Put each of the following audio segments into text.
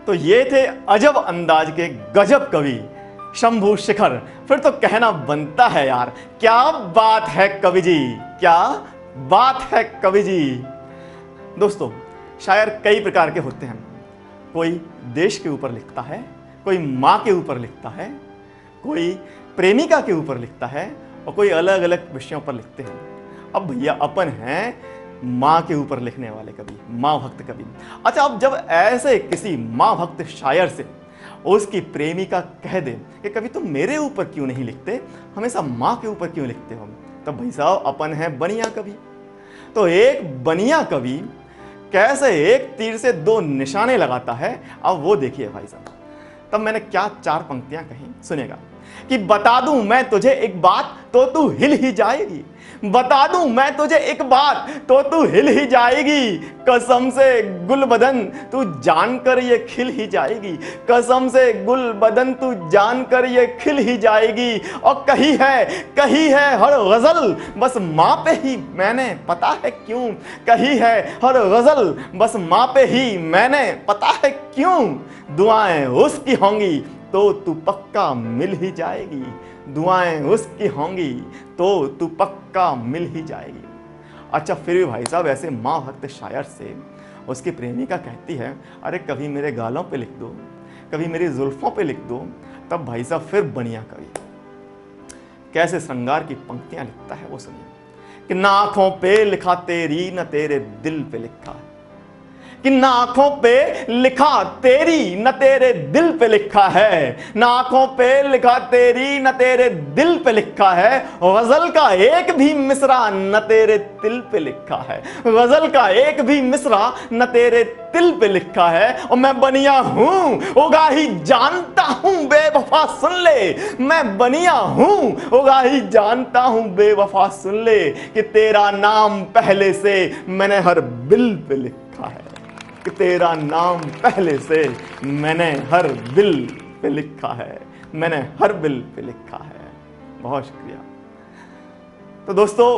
तो ये थे अजब अंदाज के गजब कवि शंभू शिखर। फिर तो कहना बनता है यार, क्या बात है कवि जी, क्या बात है कवि जी। दोस्तों, शायर कई प्रकार के होते हैं। कोई देश के ऊपर लिखता है, कोई माँ के ऊपर लिखता है, कोई प्रेमिका के ऊपर लिखता है और कोई अलग अलग विषयों पर लिखते हैं। अब भैया अपन हैं माँ के ऊपर लिखने वाले कवि, माँ भक्त कवि। अच्छा, अब जब ऐसे किसी माँ भक्त शायर से उसकी प्रेमिका कह दे कि कभी तुम मेरे ऊपर क्यों नहीं लिखते, हमेशा माँ के ऊपर क्यों लिखते हो, तब भाई साहब अपन है बनिया कवि। तो एक बनिया कवि कैसे एक तीर से दो निशाने लगाता है, अब वो देखिए भाई साहब। तब मैंने क्या चार पंक्तियां कही, सुनेगा कि बता दूं मैं तुझे एक बात तो तू हिल ही जाएगी, बता दूं मैं तुझे एक बात तो तू हिल ही जाएगी, कसम से गुल बदन तू जानकर ये खिल ही जाएगी, कसम से गुल बदन तू जानकर ये खिल ही जाएगी। और कही है हर गजल बस माँ पे ही मैंने पता है क्यों, कही है हर गजल बस माँ पे ही मैंने पता है क्यों, दुआएं उसकी होंगी तो तू पक्का मिल ही जाएगी, दुआएं उसकी होंगी तो तू पक्का मिल ही जाएगी। अच्छा, फिर भी भाई साहब ऐसे माँ भक्त शायर से उसकी प्रेमिका कहती है, अरे कभी मेरे गालों पे लिख दो, कभी मेरी जुल्फों पे लिख दो। तब भाई साहब फिर बनिया कवि कैसे श्रृंगार की पंक्तियां लिखता है वो सुनिए कि ना आंखों पे लिखा तेरी न तेरे दिल पे लिखा है, कि ना आंखों पे लिखा तेरी न तेरे दिल पे लिखा है, ना आंखों पे लिखा तेरी न तेरे दिल पे लिखा है, गजल का एक भी मिसरा न तेरे दिल पे लिखा है, गजल का एक भी मिसरा न तेरे दिल पे लिखा है। और मैं बनिया हूं उगाही जानता हूं बेवफा सुन ले, मैं बनिया हूं उगाही जानता हूं बेवफा सुन ले, कि तेरा नाम पहले से मैंने हर बिल पे लिखा है, कि तेरा नाम पहले से मैंने हर बिल पे लिखा है, मैंने हर बिल पे लिखा है। बहुत शुक्रिया। तो दोस्तों,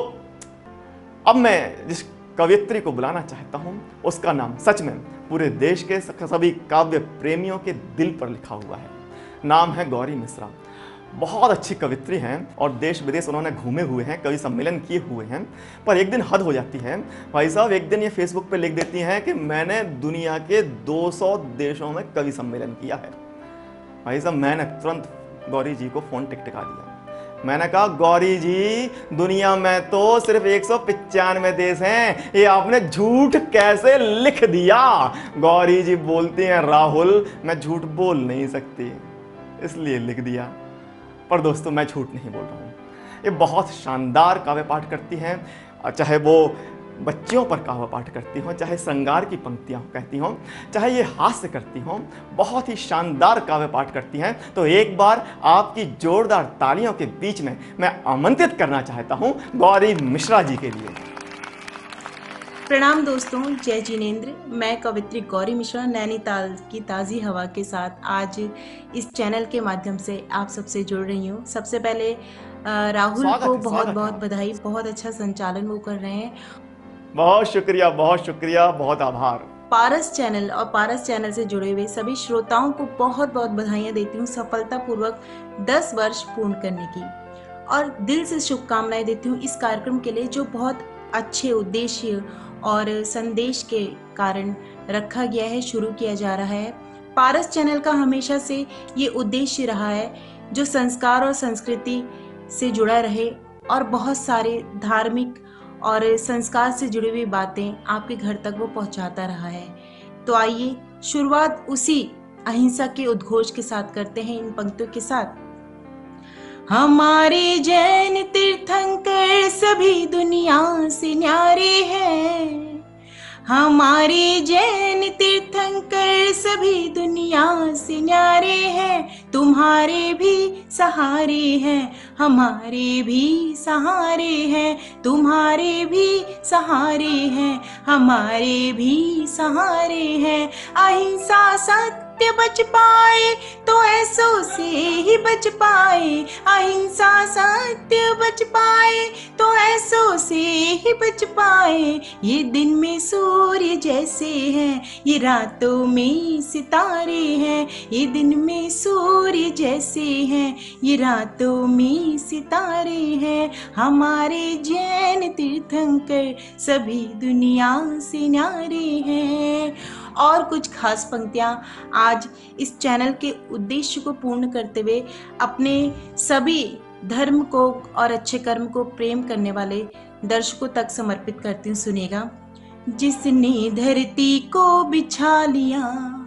अब मैं जिस कवयित्री को बुलाना चाहता हूं उसका नाम सच में पूरे देश के सभी काव्य प्रेमियों के दिल पर लिखा हुआ है। नाम है गौरी मिश्रा। बहुत अच्छी कवित्री हैं और देश विदेश उन्होंने घूमे हुए हैं, कवि सम्मेलन किए हुए हैं। पर एक दिन हद हो जाती है भाई साहब, एक दिन ये फेसबुक पे लिख देती हैं कि मैंने दुनिया के 200 देशों में कवि सम्मेलन किया है। भाई साहब, मैंने तुरंत गौरी जी को फ़ोन टिकटिका दिया। मैंने कहा, गौरी जी, दुनिया में तो सिर्फ 195 देश हैं, ये आपने झूठ कैसे लिख दिया। गौरी जी बोलती हैं, राहुल मैं झूठ बोल नहीं सकती इसलिए लिख दिया। पर दोस्तों, मैं झूठ नहीं बोल रहा हूँ। ये बहुत शानदार काव्य पाठ करती हैं, चाहे वो बच्चियों पर काव्य पाठ करती हों, चाहे श्रृंगार की पंक्तियाँ कहती हों, चाहे ये हास्य करती हों, बहुत ही शानदार काव्य पाठ करती हैं। तो एक बार आपकी जोरदार तालियों के बीच में मैं आमंत्रित करना चाहता हूँ गौरी मिश्रा जी के लिए। प्रणाम दोस्तों, जय जिनेंद्र। मैं कवित्री गौरी मिश्रा नैनीताल की ताज़ी हवा के साथ आज इस चैनल के माध्यम से आप सबसे जुड़ रही हूँ। सबसे पहले राहुल को बहुत बहुत बधाई, बहुत अच्छा संचालन वो कर रहे हैं। बहुत शुक्रिया, बहुत शुक्रिया, बहुत आभार। पारस चैनल और पारस चैनल से जुड़े हुए सभी श्रोताओं को बहुत बहुत बधाइयाँ देती हूँ सफलतापूर्वक 10 वर्ष पूर्ण करने की, और दिल से शुभकामनाएं देती हूँ इस कार्यक्रम के लिए जो बहुत अच्छे उद्देश्य और संदेश के कारण रखा गया है, शुरू किया जा रहा है। पारस चैनल का हमेशा से ये उद्देश्य रहा है जो संस्कार और संस्कृति से जुड़ा रहे और बहुत सारे धार्मिक और संस्कार से जुड़ी हुई बातें आपके घर तक वो पहुंचाता रहा है। तो आइए शुरुआत उसी अहिंसा के उद्घोष के साथ करते हैं, इन पंक्तियों के साथ। हमारे जैन तीर्थंकर सभी दुनिया से न्यारे हैं, हमारे जैन तीर्थंकर सभी दुनिया से न्यारे हैं, तुम्हारे भी सहारे हैं, हमारे भी सहारे हैं, तुम्हारे भी सहारे हैं, हमारे भी सहारे हैं। अहिंसा सत्य सत्य बच पाए तो ऐसों से ही बच पाए, अहिंसा सत्य बच पाए तो ऐसों से ही बच पाए। ये दिन में सूर्य जैसे हैं, ये रातों में सितारे हैं, ये दिन में सूर्य जैसे हैं, ये रातों में सितारे हैं। हमारे जैन तीर्थंकर सभी दुनिया से न्यारे हैं। और कुछ खास पंक्तियाँ आज इस चैनल के उद्देश्य को पूर्ण करते हुए अपने सभी धर्म को और अच्छे कर्म को प्रेम करने वाले दर्शकों तक समर्पित करती हूँ। सुनिएगा। जिसने धरती को बिछा लिया,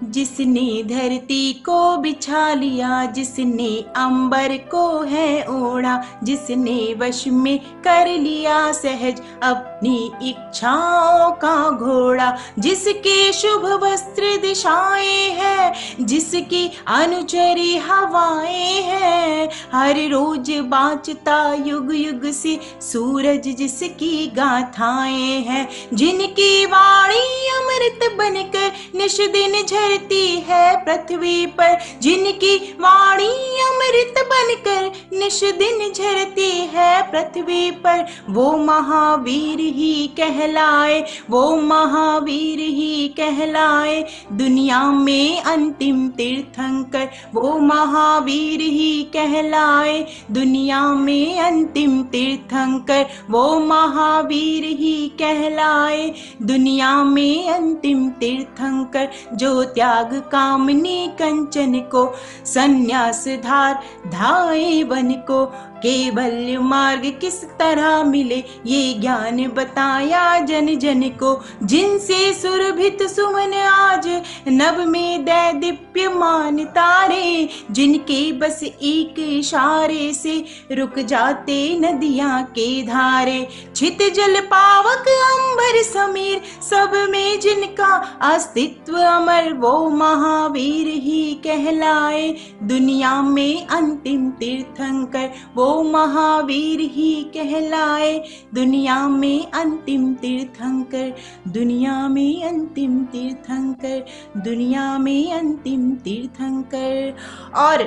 जिसने धरती को बिछा लिया, जिसने अंबर को है ओढ़ा, जिसने वश में कर लिया सहज अपनी इच्छाओं का घोड़ा, जिसके शुभ वस्त्र दिशाएं हैं, जिसकी अनुचरी हवाएं हैं, हर रोज बाँचता युग युग से सूरज जिसकी गाथाएं हैं, जिनकी वाणी अमृत बनकर निश दिन झरती है पृथ्वी पर, जिनकी वाणी अमृत बनकर निश दिन झरती है पृथ्वी पर, वो महावीर ही कहलाए, वो महावीर ही कहलाए, दुनिया में अंतिम तीर्थंकर, वो महावीर ही कहलाए, दुनिया में अंतिम तीर्थंकर, वो महावीर ही कहलाए, दुनिया में अंतिम तीर्थंकर, जो त्याग कामनी कंचन को, संन्यास धार धाए वन को, केवल मार्ग किस तरह मिले ये ज्ञान बताया जन जन को, जिनसे सुरभित सुमन आज नभ में दे दीप्यमान तारे, जिनके बस एक इशारे से रुक जाते नदियां के धारे, छित जल पावक अंबर समीर सब में जिनका अस्तित्व अमर, वो महावीर ही कहलाए, दुनिया में अंतिम तीर्थंकर, वो महावीर ही कहलाए, दुनिया में अंतिम तीर्थंकर, दुनिया में अंतिम तीर्थंकर, दुनिया में अंतिम तीर्थंकर। और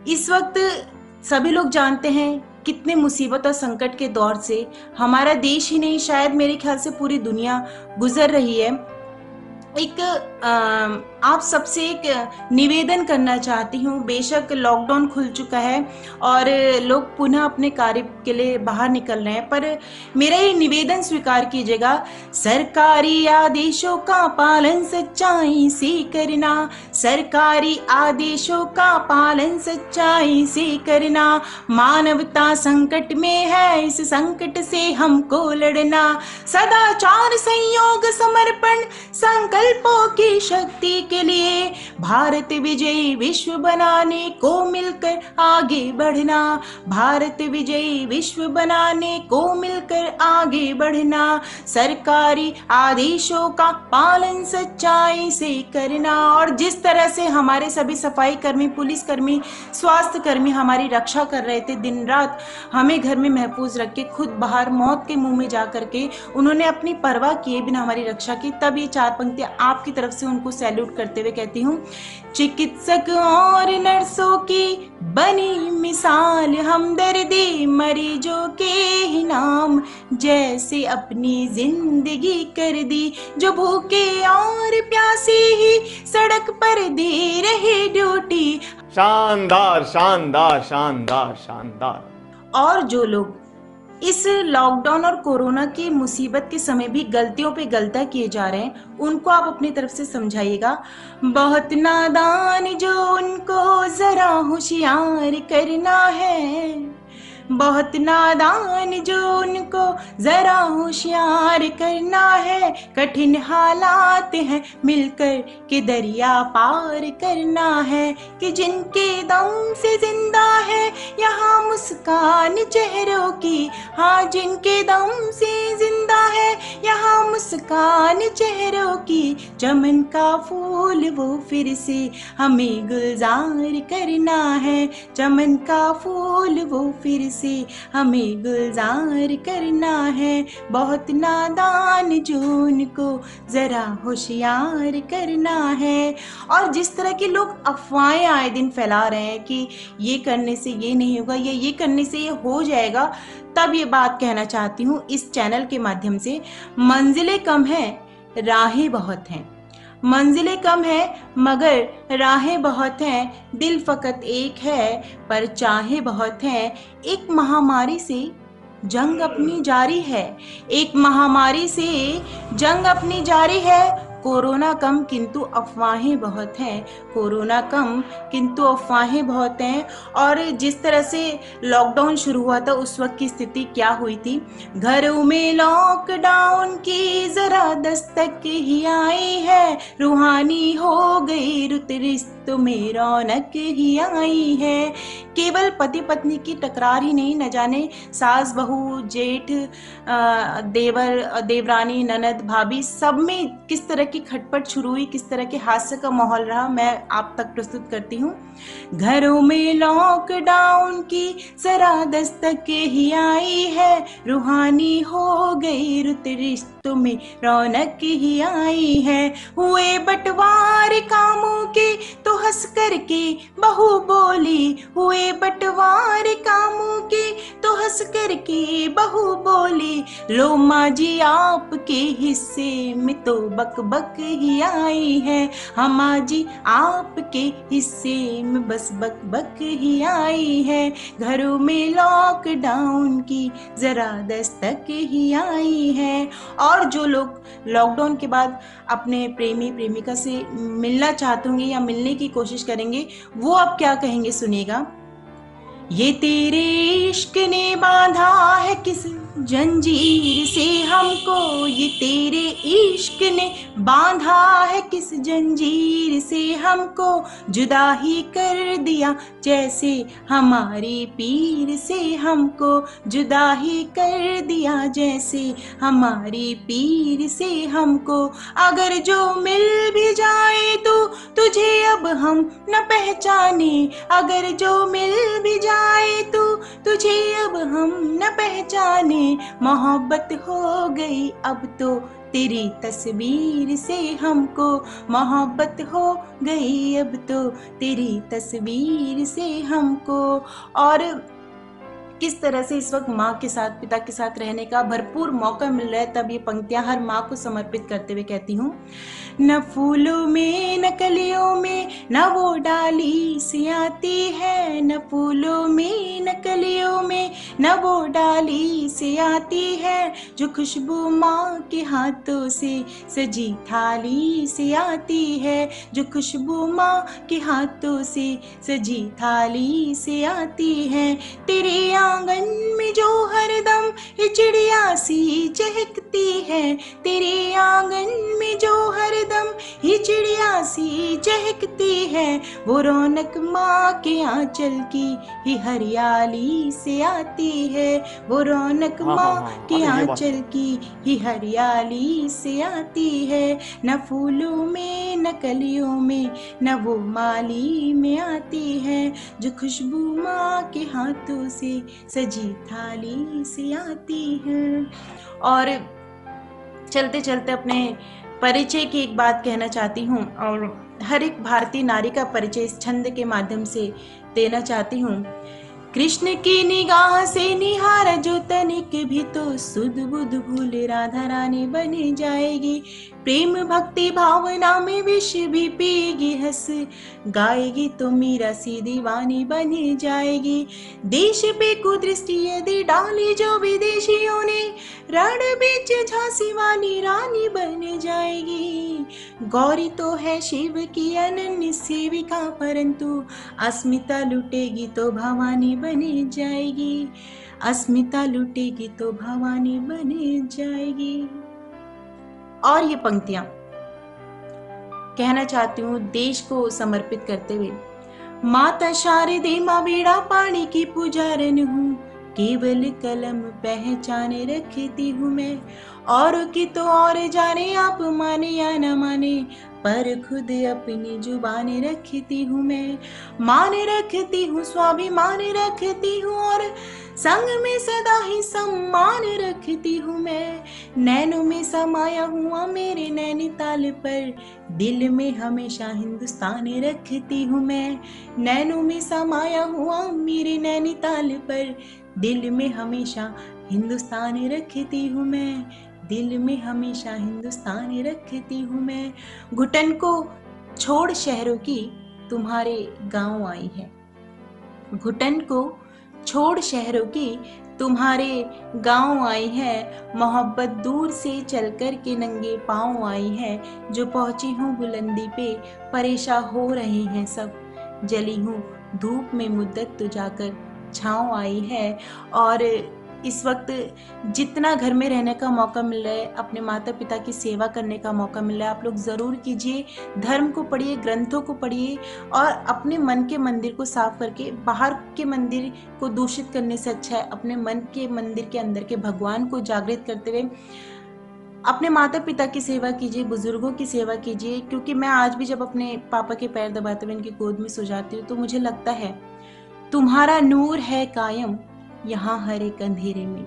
इस वक्त सभी लोग जानते हैं कितने मुसीबत और संकट के दौर से हमारा देश ही नहीं, शायद मेरे ख्याल से पूरी दुनिया गुजर रही है। एक आप सबसे एक निवेदन करना चाहती हूँ। बेशक लॉकडाउन खुल चुका है और लोग पुनः अपने कार्य के लिए बाहर निकल रहे हैं, पर मेरा ये निवेदन स्वीकार कीजिएगा, सरकारी आदेशों का पालन सच्चाई से करना, सरकारी आदेशों का पालन सच्चाई से करना, मानवता संकट में है, इस संकट से हमको लड़ना, सदाचार संयोग समर्पण संकल्पों की शक्ति के लिए, भारत विजयी विश्व बनाने को मिलकर आगे बढ़ना, भारत विजयी विश्व बनाने को मिलकर आगे बढ़ना, सरकारी आदेशों का पालन सच्चाई से करना। और जिस तरह से हमारे सभी सफाई कर्मी, पुलिस कर्मी, स्वास्थ्य कर्मी हमारी रक्षा कर रहे थे, दिन रात हमें घर में महफूज रख के खुद बाहर मौत के मुंह में जा करके उन्होंने अपनी परवाह किए बिना हमारी रक्षा की, तब ये चार पंक्तियां आपकी तरफ से उनको सैल्यूट करते हुए कहती हूँ। चिकित्सक और नर्सों की बनी मिसाल, हमदर्दी मरीजों के ही नाम, जैसे अपनी जिंदगी कर दी, जो भूखे और प्यासे ही सड़क पर दे रहे ड्यूटी। शानदार शानदार शानदार शानदार। और जो लोग इस लॉकडाउन और कोरोना की मुसीबत के समय भी गलतियों पे गलतियां किए जा रहे हैं, उनको आप अपनी तरफ से समझाइएगा। बहुत नादान जो उनको जरा होशियार करना है, बहुत नादान जो उनको जरा होशियार करना है, कठिन हालात हैं मिलकर के दरिया पार करना है, कि जिनके दम से जिंदा है यहाँ मुस्कान चेहरों की, हाँ जिनके दम से जिंदा है यहाँ मुस्कान चेहरों की, चमन का फूल वो फिर से हमें गुलजार करना है, चमन का फूल वो फिर से से हमें गुलजार करना है, बहुत नादान जो उनको ज़रा होशियार करना है। और जिस तरह के लोग अफवाहें आए दिन फैला रहे हैं कि ये करने से ये नहीं होगा, ये करने से ये हो जाएगा, तब ये बात कहना चाहती हूँ इस चैनल के माध्यम से, मंजिलें कम हैं, राहें बहुत हैं। मंजिलें कम हैं मगर राहें बहुत हैं, दिल फ़कत एक है पर चाहें बहुत हैं। एक महामारी से जंग अपनी जारी है, एक महामारी से जंग अपनी जारी है। कोरोना कम किंतु अफवाहें बहुत हैं, कोरोना कम किंतु अफवाहें बहुत हैं। और जिस तरह से लॉकडाउन शुरू हुआ था उस वक्त की स्थिति क्या हुई थी, घरों में लॉकडाउन की ज़रा दस्तक ही आई है, रूहानी हो गई रुत रिश्तों में रौनक ही आई है। केवल पति पत्नी की टकरार ही नहीं, न जाने सास बहू जेठ देवर देवरानी ननद भाभी सब में किस तरह की खटपट शुरू हुई, किस तरह के हास्य का माहौल रहा, मैं आप तक प्रस्तुत करती हूँ। घरों में लॉकडाउन की जरा दस्तक ही आई है, रूहानी हो गई रुत रिश्तों में रौनक ही आई है। हुए बंटवारे कामों के तो हंस करके बहू बोली, हुए बंटवारे कामों के तो हंस करके बहू बोली, लो माँ जी आपके हिस्से में तो बक बक ही आई है, हमाँ जी आपके हिस्से में बस बक बक ही आई है। घरों में लॉकडाउन की जरा दस्तक ही आई है। और जो लोग लॉकडाउन के बाद अपने प्रेमी प्रेमिका से मिलना चाहते होंगे या मिलने की कोशिश करेंगे, वो अब क्या कहेंगे सुनिएगा। ये तेरे इश्क ने बांधा है किस जंजीर से हमको, ये तेरे इश्क ने बांधा है किस जंजीर से हमको, जुदा ही कर दिया जैसे हमारी पीर से हमको, जुदा ही कर दिया जैसे हमारी पीर से हमको। अगर जो मिल भी जाए तो तुझे अब हम न पहचाने, अगर जो मिल भी जाए तो तुझे अब हम न पहचाने, मोहब्बत हो गई अब तो तेरी तस्वीर से हमको, मोहब्बत हो गई अब तो तेरी तस्वीर से हमको। और किस तरह से इस वक्त माँ के साथ पिता के साथ रहने का भरपूर मौका मिल रहा है, तब ये पंक्तियाँ हर माँ को समर्पित करते हुए कहती हूँ। न फूलों में न कलियों में न वो डाली सी आती है, न फूलों में न कलियों में न वो डाली सी आती है, जो खुशबू माँ के हाथों से सजी थाली से आती है, जो खुशबू माँ के हाथों से सजी थाली से आती है। तेरे आंगन में जो हरदम चिड़िया सी चहकती है, तेरे आंगन में जो हरदम ही चिड़िया सी चहकती है, वो रौनक माँ के आंचल की ही हरियाली से आती है, वो रौनक माँ के आंचल की ही हरियाली से आती है। न फूलों में न कलियों में न वो माली में आती है, जो खुशबू माँ के हाथों से सजी थाली से आती है। और चलते चलते अपने परिचय की एक बात कहना चाहती हूँ, और हर एक भारतीय नारी का परिचय इस छंद के माध्यम से देना चाहती हूँ। कृष्ण की निगाह से निहारा जो तनिक भी तो सुध बुध भूल राधा रानी बन जाएगी, प्रेम भक्ति भावना में विष भी पीगी, हंस गाएगी तो मीरा सी दीवानी बन जाएगी। देश पे कुदृष्टि यदि डाली जो विदेशियों ने, रण बीच झांसी वाली रानी बन जाएगी। गौरी तो है शिव की अनन्य सेविका, परंतु अस्मिता लुटेगी तो भवानी बन जाएगी, अस्मिता लुटेगी तो भवानी बन जाएगी। और ये पंक्तियां कहना चाहती हूँ देश को समर्पित करते हुए। माता शारदे माँ बेड़ा पानी की पुजारन हूँ, केवल कलम पहचाने रखती हूँ मैं, और की तो और जाने आप माने या न माने, पर खुद अपनी जुबान रखती हूँ मैं, मान रखती हूँ, स्वाभिमान रखती हूँ और संग में सदा ही सम्मान रखती हूँ मैं। नैनों में समाया हुआ मेरे नैनीताल पर, दिल में हमेशा हिंदुस्तान रखती हूँ मैं। नैनों में समाया हुआ मेरे नैनीताल पर, दिल में हमेशा हिंदुस्तान रखती हूँ मैं, दिल में हमेशा हिंदुस्तान रखती हूँ मैं। घुटन को छोड़ शहरों की तुम्हारे गांव आई है, घुटन को छोड़ शहरों की तुम्हारे गांव आई है, मोहब्बत दूर से चल कर के नंगे पाँव आई है। जो पहुंची हूँ बुलंदी पे परेशान हो रहे हैं सब, जली हूँ धूप में मुद्दत तो जाकर छाँव आई है। और इस वक्त जितना घर में रहने का मौका मिल रहा है, अपने माता पिता की सेवा करने का मौका मिल रहा है, आप लोग ज़रूर कीजिए। धर्म को पढ़िए, ग्रंथों को पढ़िए और अपने मन के मंदिर को साफ करके, बाहर के मंदिर को दूषित करने से अच्छा है अपने मन के मंदिर के अंदर के भगवान को जागृत करते हुए अपने माता पिता की सेवा कीजिए, बुजुर्गों की सेवा कीजिए। क्योंकि मैं आज भी जब अपने पापा के पैर दबाते हुए इनकी गोद में सो जाती हूँ तो मुझे लगता है तुम्हारा नूर है कायम यहाँ हर एक अंधेरे में,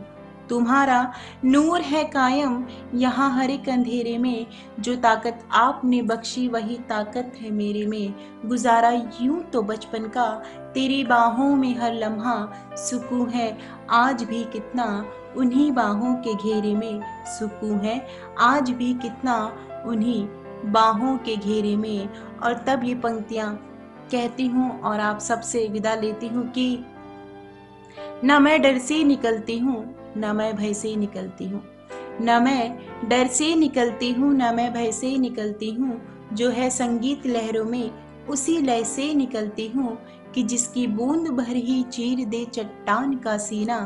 तुम्हारा नूर है कायम यहाँ हर एक अंधेरे में। जो ताकत आपने बख्शी वही ताकत है मेरे में, गुजारा यूं तो बचपन का तेरी बाहों में हर लम्हा सुकून है आज भी कितना उन्हीं बाहों के घेरे में, सुकून है आज भी कितना उन्हीं बाहों के घेरे में। और तब ये पंक्तियाँ कहती हूँ और आप सबसे विदा लेती हूँ कि न मैं डर से निकलती हूँ, न मैं भय से निकलती हूँ, न मैं डर से निकलती हूँ, न मैं भय से निकलती हूँ। जो है संगीत लहरों में उसी लय से निकलती हूँ कि जिसकी बूंद भर ही चीर दे चट्टान का सीना,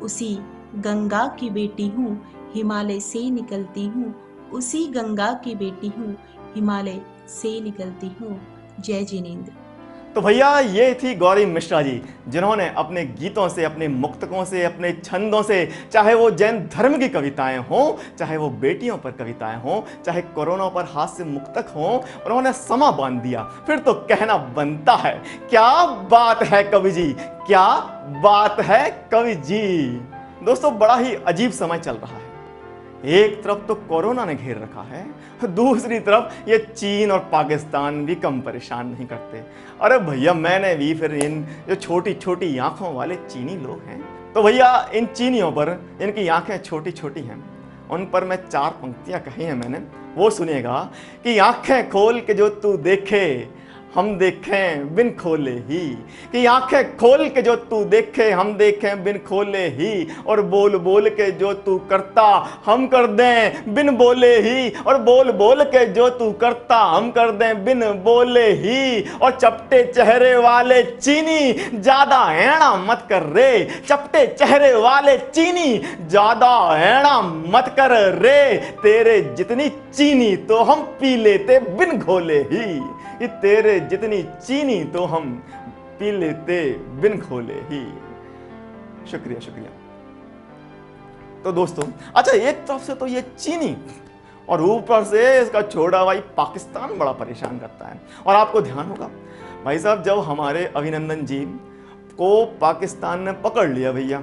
उसी गंगा की बेटी हूँ हिमालय से निकलती हूँ, उसी गंगा की बेटी हूँ हिमालय से निकलती हूँ। जय जिनेंद्र। तो भैया ये थी गौरी मिश्रा जी, जिन्होंने अपने गीतों से, अपने मुक्तकों से, अपने छंदों से, चाहे वो जैन धर्म की कविताएं हों, चाहे वो बेटियों पर कविताएं हों, चाहे कोरोना पर हास्य मुक्तक हों, उन्होंने समा बांध दिया। फिर तो कहना बनता है क्या बात है कवि जी, क्या बात है कवि जी। दोस्तों बड़ा ही अजीब समय चल रहा है। एक तरफ तो कोरोना ने घेर रखा है, दूसरी तरफ ये चीन और पाकिस्तान भी कम परेशान नहीं करते। अरे भैया मैंने भी फिर इन जो छोटी छोटी आंखों वाले चीनी लोग हैं, तो भैया इन चीनियों पर, इनकी आंखें छोटी छोटी हैं, उन पर मैं 4 पंक्तियां कही हैं मैंने, वो सुनिएगा कि आंखें खोल के जो तू देखे हम देखें बिन खोले ही, कि आंखें खोल के जो तू देखे हम देखें बिन खोले ही, और बोल बोल के जो तू करता हम कर दें बिन बोले ही, और बोल बोल के जो तू करता हम कर दें बिन बोले ही। और चपटे चेहरे वाले चीनी ज्यादा ऐना मत कर रे, चपटे चेहरे वाले चीनी ज्यादा ऐना मत कर रे, तेरे जितनी चीनी तो हम पी लेते बिन घोले ही, कि तेरे जितनी चीनी तो हम पी लेते बिन खोले ही। शुक्रिया शुक्रिया। तो दोस्तों अच्छा, एक तरफ से तो ये चीनी और ऊपर से इसका छोड़ा भाई पाकिस्तान बड़ा परेशान करता है। और आपको ध्यान होगा भाई साहब, जब हमारे अभिनंदन जी को पाकिस्तान ने पकड़ लिया भैया,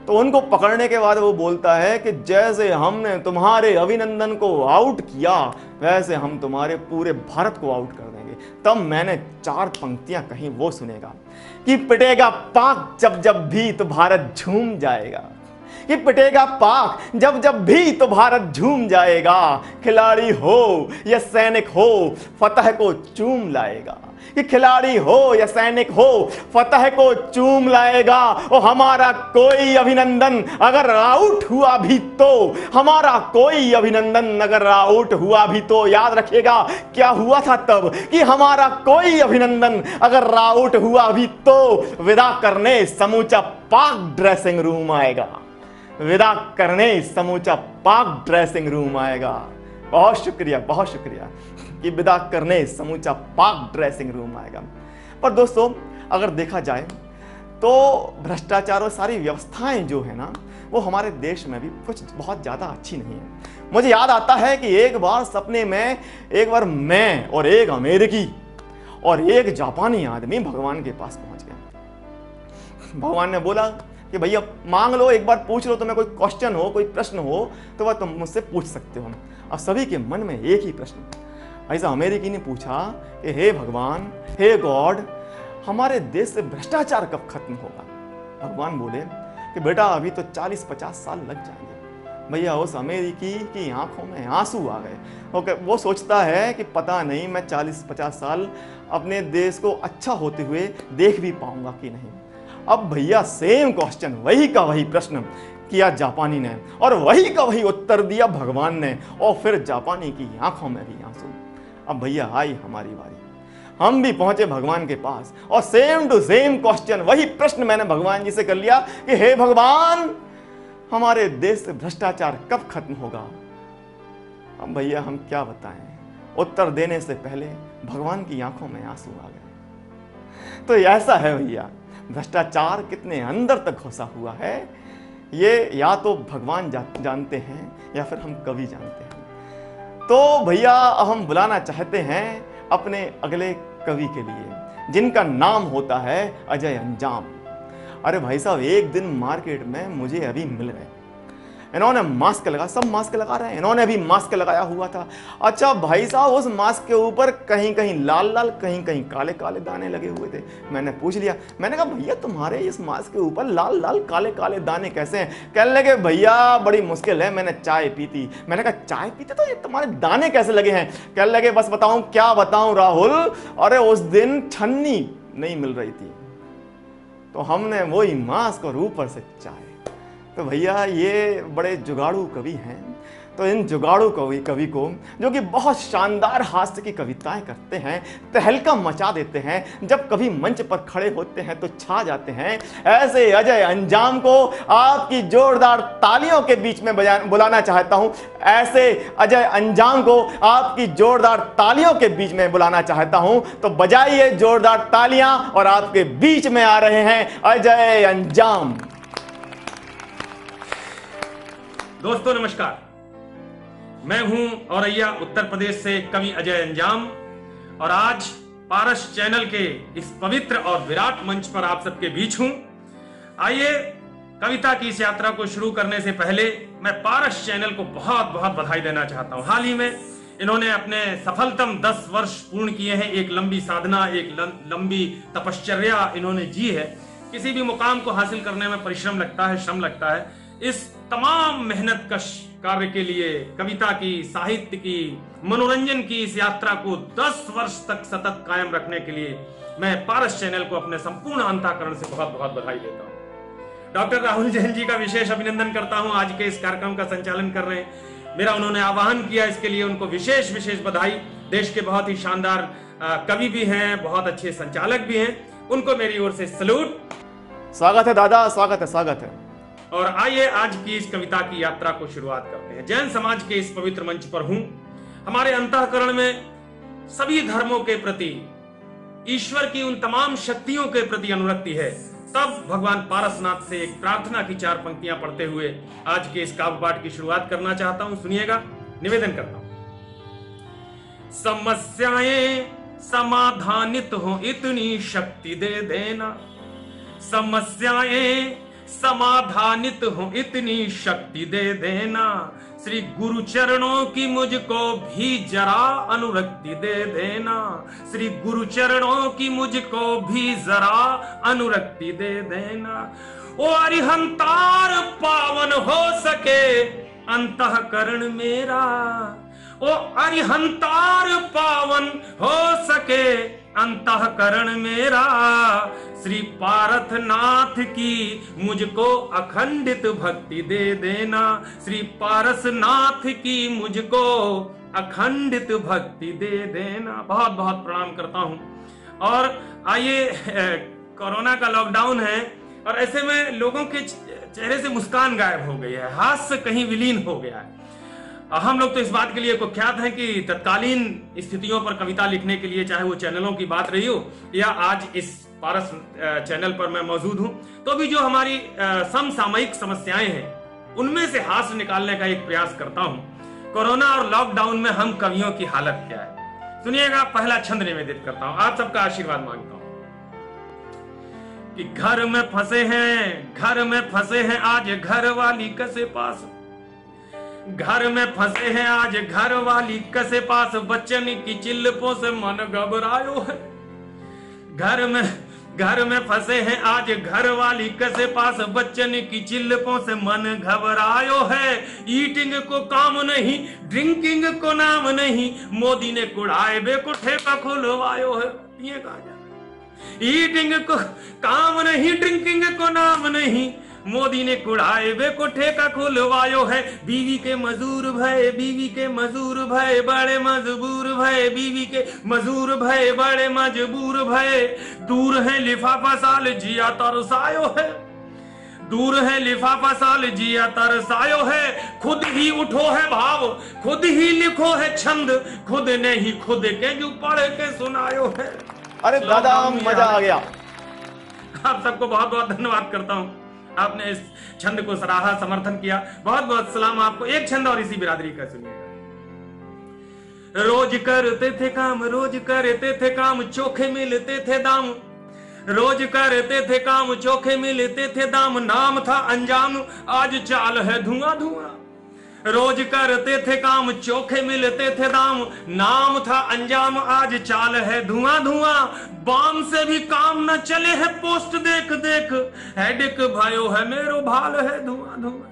तो उनको पकड़ने के बाद वो बोलता है कि जैसे हमने तुम्हारे अभिनंदन को आउट किया वैसे हम तुम्हारे पूरे भारत को आउट कर देंगे। तब मैंने 4 पंक्तियां कहीं, वो सुनेगा कि पिटेगा पाक जब जब भी तो भारत झूम जाएगा, कि पिटेगा पाक जब जब भी तो भारत झूम जाएगा, खिलाड़ी हो या सैनिक हो फतह को चूम लाएगा, कि खिलाड़ी हो या सैनिक हो फतह को चूम लाएगा। और हमारा कोई अभिनंदन अगर आउट हुआ भी तो, हमारा कोई अभिनंदन अगर आउट हुआ भी तो, याद रखिएगा क्या हुआ था तब, कि हमारा कोई अभिनंदन अगर आउट हुआ भी तो विदा करने समूचा पाक ड्रेसिंग रूम आएगा, विदा करने समूचा पाक ड्रेसिंग रूम आएगा। बहुत शुक्रिया कि विदा करने समूचा पाक ड्रेसिंग रूम आएगा। पर दोस्तों अगर देखा जाए तो भ्रष्टाचार और सारी व्यवस्थाएं जो है ना, वो हमारे देश में भी कुछ बहुत ज़्यादा अच्छी नहीं है। मुझे याद आता है कि एक बार सपने में एक बार मैं और एक अमेरिकी और एक जापानी आदमी भगवान के पास पहुंच गए। भगवान ने बोला कि भैया मांग लो, एक बार पूछ लो, तुम्हें कोई क्वेश्चन हो, कोई प्रश्न हो तो वह तुम मुझसे पूछ सकते हो। अब सभी के मन में एक ही प्रश्न। ऐसा अमेरिकी ने पूछा कि हे भगवान, हे गॉड, हमारे देश से भ्रष्टाचार कब खत्म होगा? भगवान बोले कि बेटा अभी तो 40-50 साल लग जाएंगे। भैया उस अमेरिकी की आंखों में आंसू आ गए। ओके, वो सोचता है कि पता नहीं मैं 40-50 साल अपने देश को अच्छा होते हुए देख भी पाऊंगा कि नहीं। अब भैया सेम क्वेश्चन, वही का वही प्रश्न किया जापानी ने और वही का वही उत्तर दिया भगवान ने, और फिर जापानी की आंखों में भी आंसू। अब भैया आई हमारी बारी, हम भी पहुंचे भगवान के पास और सेम टू सेम क्वेश्चन, वही प्रश्न मैंने भगवान जी से कर लिया कि हे भगवान, हमारे देश से भ्रष्टाचार कब खत्म होगा? अब भैया हम क्या बताएं, उत्तर देने से पहले भगवान की आंखों में आंसू आ गए। तो ऐसा है भैया, भ्रष्टाचार कितने अंदर तक घुसा हुआ है ये या तो भगवान जानते हैं या फिर हम कवि जानते हैं। तो भैया हम बुलाना चाहते हैं अपने अगले कवि के लिए, जिनका नाम होता है अजय अंजाम। अरे भाई साहब, एक दिन मार्केट में मुझे अभी मिल गए, इन्होंने मास्क लगा, सब मास्क लगा रहे हैं, इन्होंने भी मास्क लगाया हुआ था। अच्छा भाई साहब, उस मास्क के ऊपर कहीं कहीं लाल लाल, कहीं कहीं काले काले दाने लगे हुए थे। मैंने पूछ लिया, मैंने कहा भैया तुम्हारे इस मास्क के ऊपर लाल लाल काले काले दाने कैसे हैं? कहने लगे भैया बड़ी मुश्किल है, मैंने चाय पी थी। मैंने कहा चाय पीते तो ये तुम्हारे दाने कैसे लगे हैं? कहने लगे बस बताऊं, क्या बताऊं राहुल, अरे उस दिन छन्नी नहीं मिल रही थी तो हमने वही मास्क और ऊपर से चाय। तो भैया ये बड़े जुगाड़ू कवि हैं। तो इन जुगाड़ू कवि को, जो कि बहुत शानदार हास्य की कविताएं करते हैं, तहलका मचा देते हैं, जब कभी मंच पर खड़े होते हैं तो छा जाते हैं, ऐसे अजय अंजाम को आपकी जोरदार तालियों के बीच में बुलाना चाहता हूं। ऐसे अजय अंजाम को आपकी जोरदार तालियों के बीच में बुलाना चाहता हूं। तो बजाइए जोरदार तालियां और आपके बीच में आ रहे हैं अजय अंजाम। दोस्तों नमस्कार, मैं हूं औरैया उत्तर प्रदेश से कवि अजय अंजाम, और आज पारस चैनल के इस पवित्र और विराट मंच पर आप सबके बीच हूं। आइए, कविता की इस यात्रा को शुरू करने से पहले मैं पारस चैनल को बहुत बहुत बधाई देना चाहता हूं। हाल ही में इन्होंने अपने सफलतम 10 वर्ष पूर्ण किए हैं। एक लंबी साधना, एक लंबी तपश्चर्या इन्होंने जी है। किसी भी मुकाम को हासिल करने में परिश्रम लगता है, श्रम लगता है। इस तमाम मेहनत कश कार्य के लिए, कविता की, साहित्य की, मनोरंजन की इस यात्रा को 10 वर्ष तक सतत कायम रखने के लिए मैं पारस चैनल को अपने संपूर्ण अंतःकरण से बहुत बहुत बधाई देता हूं। डॉक्टर राहुल जैन जी का विशेष अभिनंदन करता हूं, आज के इस कार्यक्रम का संचालन कर रहे हैं। मेरा उन्होंने आह्वान किया, इसके लिए उनको विशेष विशेष बधाई। देश के बहुत ही शानदार कवि भी हैं, बहुत अच्छे संचालक भी हैं, उनको मेरी ओर से सैल्यूट। स्वागत है दादा, स्वागत है, स्वागत है। और आइए आज की इस कविता की यात्रा को शुरुआत करते हैं। जैन समाज के इस पवित्र मंच पर हूं। हमारे अंतःकरण में सभी धर्मों के प्रति, ईश्वर की उन तमाम शक्तियों के प्रति अनुरक्ति है। तब भगवान पारसनाथ से एक प्रार्थना की 4 पंक्तियां पढ़ते हुए आज के इस काव्य पाठ की शुरुआत करना चाहता हूं। सुनिएगा, निवेदन करता हूं। समस्याएं समाधानित हो इतनी शक्ति दे देना, समस्याएं समाधानित हो इतनी शक्ति दे देना, श्री गुरु चरणों की मुझको भी जरा अनुरक्ति दे देना, श्री गुरु चरणों की मुझको भी जरा अनुरक्ति दे देना। ओ अरिहंतार पावन हो सके अंतःकरण मेरा, ओ अरिहंतार पावन हो सके अंतःकरण मेरा, श्री पारसनाथ की मुझको अखंडित भक्ति दे देना, श्री पारसनाथ की मुझको अखंडित भक्ति दे देना। बहुत बहुत प्रणाम करता हूं। और आइए, कोरोना का लॉकडाउन है और ऐसे में लोगों के चेहरे से मुस्कान गायब हो गई है, हास्य कहीं विलीन हो गया है। हम लोग तो इस बात के लिए कुख्यात हैं कि तत्कालीन स्थितियों पर कविता लिखने के लिए, चाहे वो चैनलों की बात रही हो या आज इस पारस चैनल पर मैं मौजूद हूं, तो भी जो हमारी समसामयिक समस्याएं हैं उनमें से हास्य निकालने का एक प्रयास करता हूं। कोरोना और लॉकडाउन में हम कवियों की हालत क्या है, सुनिएगा। पहला छंद निवेदित करता हूं, आप सबका आशीर्वाद मांगता हूं कि घर में फंसे हैं आज घर वाली कसे पास, घर में फंसे हैं आज घर वाली कसे पास, बच्चन की चिल्लपों से मन घबरायो है। घर में फंसे हैं आज घर वाली कसे पास, बच्चन की चिल्लपों से मन घबरायो है। ईटिंग को काम नहीं, ड्रिंकिंग को नाम नहीं, मोदी ने कुड़ाए बेको ठेका खुलवायो है। ये कहा जाए, ईटिंग को काम नहीं, ड्रिंकिंग को नाम नहीं, मोदी ने कुड़ाए बेको ठेका खुलवायो है। बीवी के मजूर भय बड़े मजबूर भय, बीवी के मजूर भय बड़े मजबूर भय। दूर है लिफाफा साल जिया तरसायो है, दूर है लिफाफा साल जिया तरसायो है। खुद ही उठो है भाव, खुद ही लिखो है छंद, खुद ने ही खुद के जो पढ़ के सुनायो है। अरे दादा मजा आ गया। आप सबको बहुत बहुत धन्यवाद करता हूं, आपने इस छंद को सराहा, समर्थन किया, बहुत बहुत सलाम आपको। एक छंद और इसी बिरादरी का सुनिएगा। रोज करते थे काम, चोखे मिलते थे दाम, रोज करते थे काम, चोखे मिलते थे दाम, नाम था अंजाम, आज चाल है धुआं धुआं। रोज करते थे काम, चोखे मिलते थे दाम, नाम था अंजाम, आज चाल है धुआं धुआं। बाम से भी काम न चले है पोस्ट देख देख, हेडिक भयो है मेरो भाल है धुआं धुआं।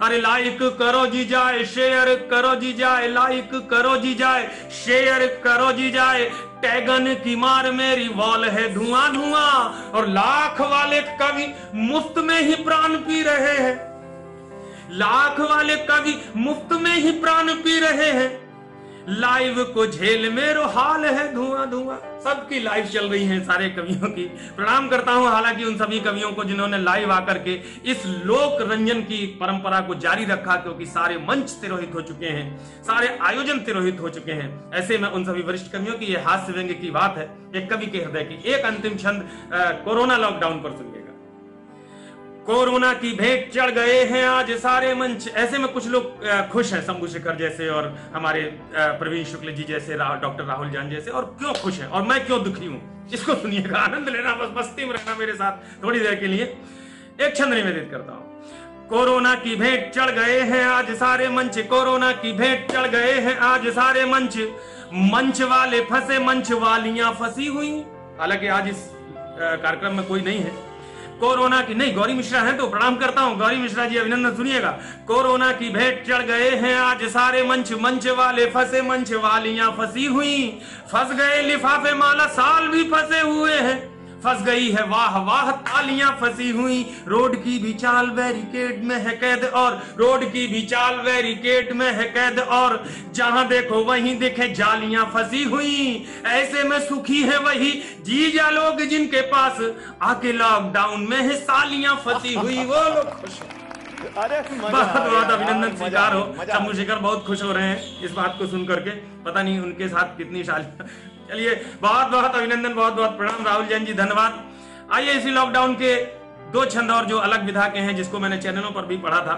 अरे लाइक करो जी जाए, शेयर करो जी जाए, लाइक करो जी जाए, शेयर करो जी जाए। टैगन की मार मेरी वॉल है धुआं धुआं। और लाख वाले कवि मुफ्त में ही प्राण पी रहे हैं, लाख वाले कवि मुफ्त में ही प्राण पी रहे हैं। लाइव को झेल मेरो हाल है धुआं धुआं। सबकी लाइव चल रही है, सारे कवियों की प्रणाम करता हूं। हालांकि उन सभी कवियों को जिन्होंने लाइव आकर के इस लोक रंजन की परंपरा को जारी रखा, क्योंकि सारे मंच तिरोहित हो चुके हैं, सारे आयोजन तिरोहित हो चुके हैं। ऐसे में उन सभी वरिष्ठ कवियों की यह हास्य व्यंग्य की बात है, एक कवि के हृदय की। एक अंतिम छंद कोरोना लॉकडाउन पर सुनिएगा। कोरोना की भेंट चढ़ गए हैं आज सारे मंच। ऐसे में कुछ लोग खुश हैं, शंभू शेखर जैसे और हमारे प्रवीण शुक्ल जी जैसे, डॉक्टर राहुल जान जैसे। और क्यों खुश हैं और मैं क्यों दुखी हूं, इसको सुनिएगा, आनंद लेना, बस मस्ती में रहना मेरे साथ थोड़ी देर के लिए। एक छंद निवेदित करता हूं। कोरोना की भेंट चढ़ गए हैं आज सारे मंच, कोरोना की भेंट चढ़ गए हैं आज सारे मंच, मंच वाले फंसे, मंच वालियां फंसी हुई। हालांकि आज इस कार्यक्रम में कोई नहीं है कोरोना की, नहीं गौरी मिश्रा है तो प्रणाम करता हूं। गौरी मिश्रा जी अभिनंदन, सुनिएगा। कोरोना की भेंट चढ़ गए हैं आज सारे मंच, मंच वाले फंसे, मंच वालियां फंसी हुई। फंस गए लिफाफे माला साल भी फंसे हुए हैं, फंस गई है वाह वाह तालियां फंसी हुई। रोड की भी चाल बैरिकेड में है कैद, और रोड की भी चाल बैरिकेड में है कैद, और जहां देखो वहीं दिखे जालियां फंसी हुई। ऐसे में सुखी है वही जीजा लोग जिनके पास आके लॉकडाउन में है सालियां फंसी हुई, वो लोग खुश हैं। अरे बहुत बहुत अभिनंदन स्वीकार हो। शंभू शेखर बहुत खुश हो रहे हैं इस बात को सुनकर के, पता नहीं उनके साथ कितनी सालियां। चलिए बहुत बहुत अभिनंदन, बहुत बहुत प्रणाम राहुल जैन जी, धन्यवाद। आइए इसी लॉकडाउन के दो छंद और जो अलग विधा के हैं, जिसको मैंने चैनलों पर भी पढ़ा था,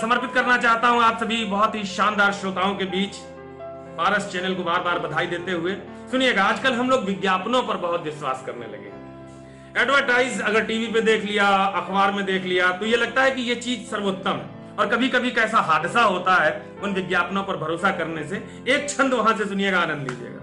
समर्पित करना चाहता हूं आप सभी बहुत ही शानदार श्रोताओं के बीच। पारस चैनल को बार बार बधाई देते हुए सुनिएगा। आजकल हम लोग विज्ञापनों पर बहुत विश्वास करने लगे। एडवर्टाइज अगर टीवी पे देख लिया, अखबार में देख लिया, तो ये लगता है कि ये चीज सर्वोत्तम है। और कभी कभी कैसा हादसा होता है उन विज्ञापनों पर भरोसा करने से। एक छंद वहां से सुनिएगा, आनंद लीजिएगा।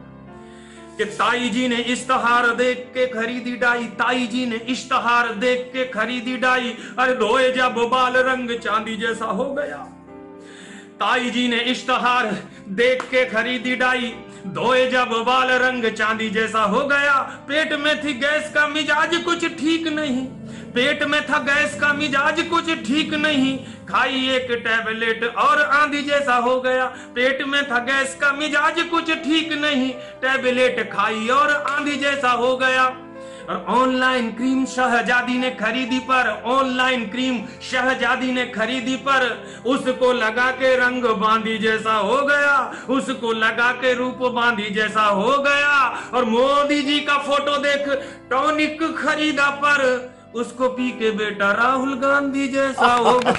कि ताई जी ने इश्तहार देख के खरीदी डाई, ताई जी ने इश्तहार देख के खरीदी डाई, अरे धोए जब बाल रंग चांदी जैसा हो गया। ताई जी ने इश्तहार देख के खरीदी डाई, धोए जब बाल रंग चांदी जैसा हो गया। पेट में थी गैस का मिजाज कुछ ठीक नहीं, पेट में था गैस का मिजाज कुछ ठीक नहीं, खाई एक टैबलेट और आंधी जैसा हो गया। पेट में था गैस का मिजाज कुछ ठीक नहीं, टैबलेट खाई और आंधी जैसा हो गया। और ऑनलाइन क्रीम शहजादी ने खरीदी पर, ऑनलाइन क्रीम शहजादी ने खरीदी पर, उसको लगा के रंग बांधी जैसा हो गया, उसको लगा के रूप बांधी जैसा हो गया। और मोदी जी का फोटो देख टॉनिक खरीदा पर, उसको पी के बेटा राहुल गांधी जैसा होगा।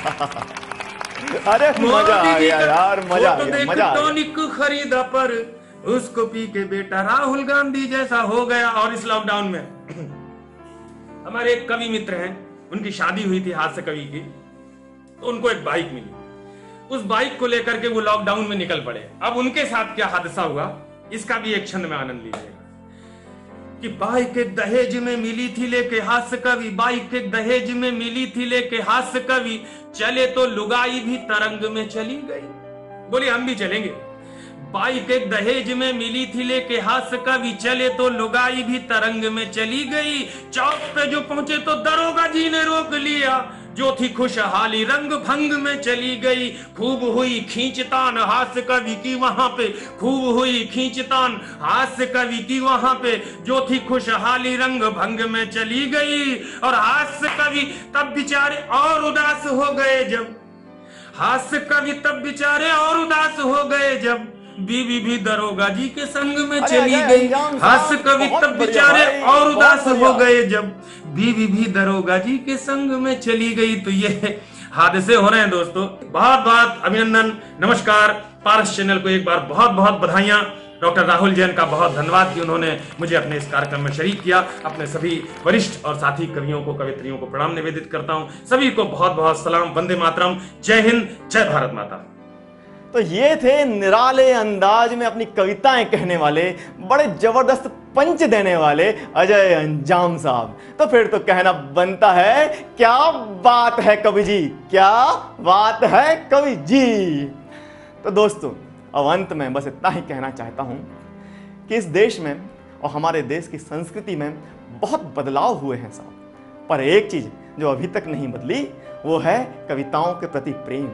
अरे मजा आ गया यार, मजा आ गया, मजा आ गया। टॉनिक खरीदा पर उसको पी के बेटा राहुल गांधी जैसा हो गया। और इस लॉकडाउन में हमारे एक कवि मित्र हैं, उनकी शादी हुई थी हास्य कवि की, तो उनको एक बाइक मिली। उस बाइक को लेकर के वो लॉकडाउन में निकल पड़े। अब उनके साथ क्या हादसा हुआ, इसका भी एक क्षण में आनंद लीजिएगा। कि बाइक एक दहेज में मिली थी लेके हास्य कवि, बाइक एक दहेज में मिली थी लेके हास्य कवि, चले तो लुगाई भी तरंग में चली गई। बोले हम भी चलेंगे। बाइक एक दहेज में मिली थी लेके हास्य कवि, चले तो लुगाई भी तरंग में चली गई। चौक पे जो पहुंचे तो दरोगा जी ने रोक लिया, जो थी खुशहाली रंग भंग में चली गई। खूब हुई खींचतान हास्य कवि की वहां पे, खूब हुई खींचतान हास्य कवि की वहां पे, जो थी खुशहाली रंग भंग में चली गई। और हास्य कवि तब बेचारे और उदास हो गए जब, हास्य कवि तब बेचारे और उदास हो गए जब बीवी भी दरोगा जी के संग में चली गई। हास्य कवि तब बेचारे और उदास हो गए जब बीवी भी दरोगा जी के संग में चली गई। तो ये हादसे हो रहे हैं दोस्तों। बहुत बहुत अभिनंदन, नमस्कार। पारस चैनल को एक बार बहुत बहुत बधाइयां। डॉक्टर राहुल जैन का बहुत धन्यवाद कि उन्होंने मुझे अपने इस कार्यक्रम में शरीक किया। अपने सभी वरिष्ठ और साथी कवियों को, कवित्रियों को प्रणाम निवेदित करता हूं। सभी को बहुत बहुत सलाम, वंदे मातरम, जय हिंद, जय भारत माता। तो ये थे निराले अंदाज में अपनी कविताएं कहने वाले, बड़े जबरदस्त पंच देने वाले अजय अंजाम साहब। तो फिर तो कहना बनता है, क्या बात है कवि जी, क्या बात है कवि जी। तो दोस्तों अब अंत में बस इतना ही कहना चाहता हूं कि इस देश में और हमारे देश की संस्कृति में बहुत बदलाव हुए हैं साहब, पर एक चीज जो अभी तक नहीं बदली वो है कविताओं के प्रति प्रेम।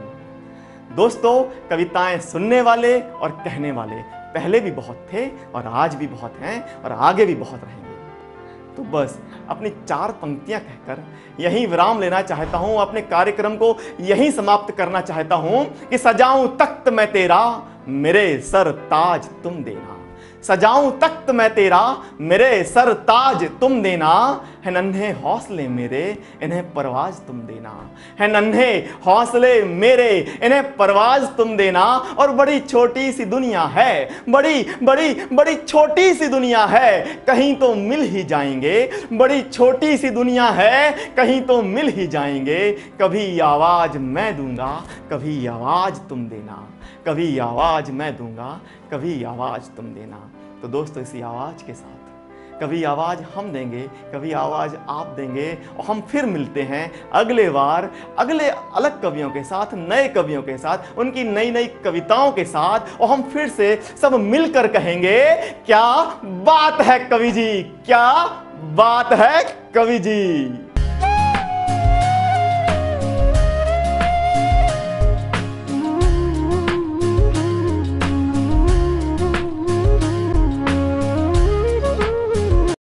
दोस्तों कविताएं सुनने वाले और कहने वाले पहले भी बहुत थे और आज भी बहुत हैं और आगे भी बहुत रहेंगे। तो बस अपनी 4 पंक्तियां कहकर यहीं विराम लेना चाहता हूं, अपने कार्यक्रम को यहीं समाप्त करना चाहता हूं कि सजाऊं तख्त मैं तेरा, मेरे सर ताज तुम देना। सजाऊं तख्त मैं तेरा, मेरे सर ताज तुम देना। है नन्हे हौसले मेरे, इन्हें परवाज तुम देना। है नन्हे हौसले मेरे, इन्हें परवाज तुम देना। और बड़ी छोटी सी दुनिया है, बड़ी बड़ी बड़ी छोटी सी दुनिया है, कहीं तो मिल ही जाएंगे। बड़ी छोटी सी दुनिया है, कहीं तो मिल ही जाएंगे। कभी आवाज मैं दूंगा, कभी आवाज तुम देना। कभी आवाज मैं दूंगा, कभी आवाज तुम देना। तो दोस्तों इसी आवाज के साथ कभी आवाज हम देंगे, कभी आवाज आप देंगे, और हम फिर मिलते हैं अगले बार अगले अलग कवियों के साथ, नए कवियों के साथ, उनकी नई नई कविताओं के साथ, और हम फिर से सब मिलकर कहेंगे, क्या बात है कवि जी, क्या बात है कवि जी।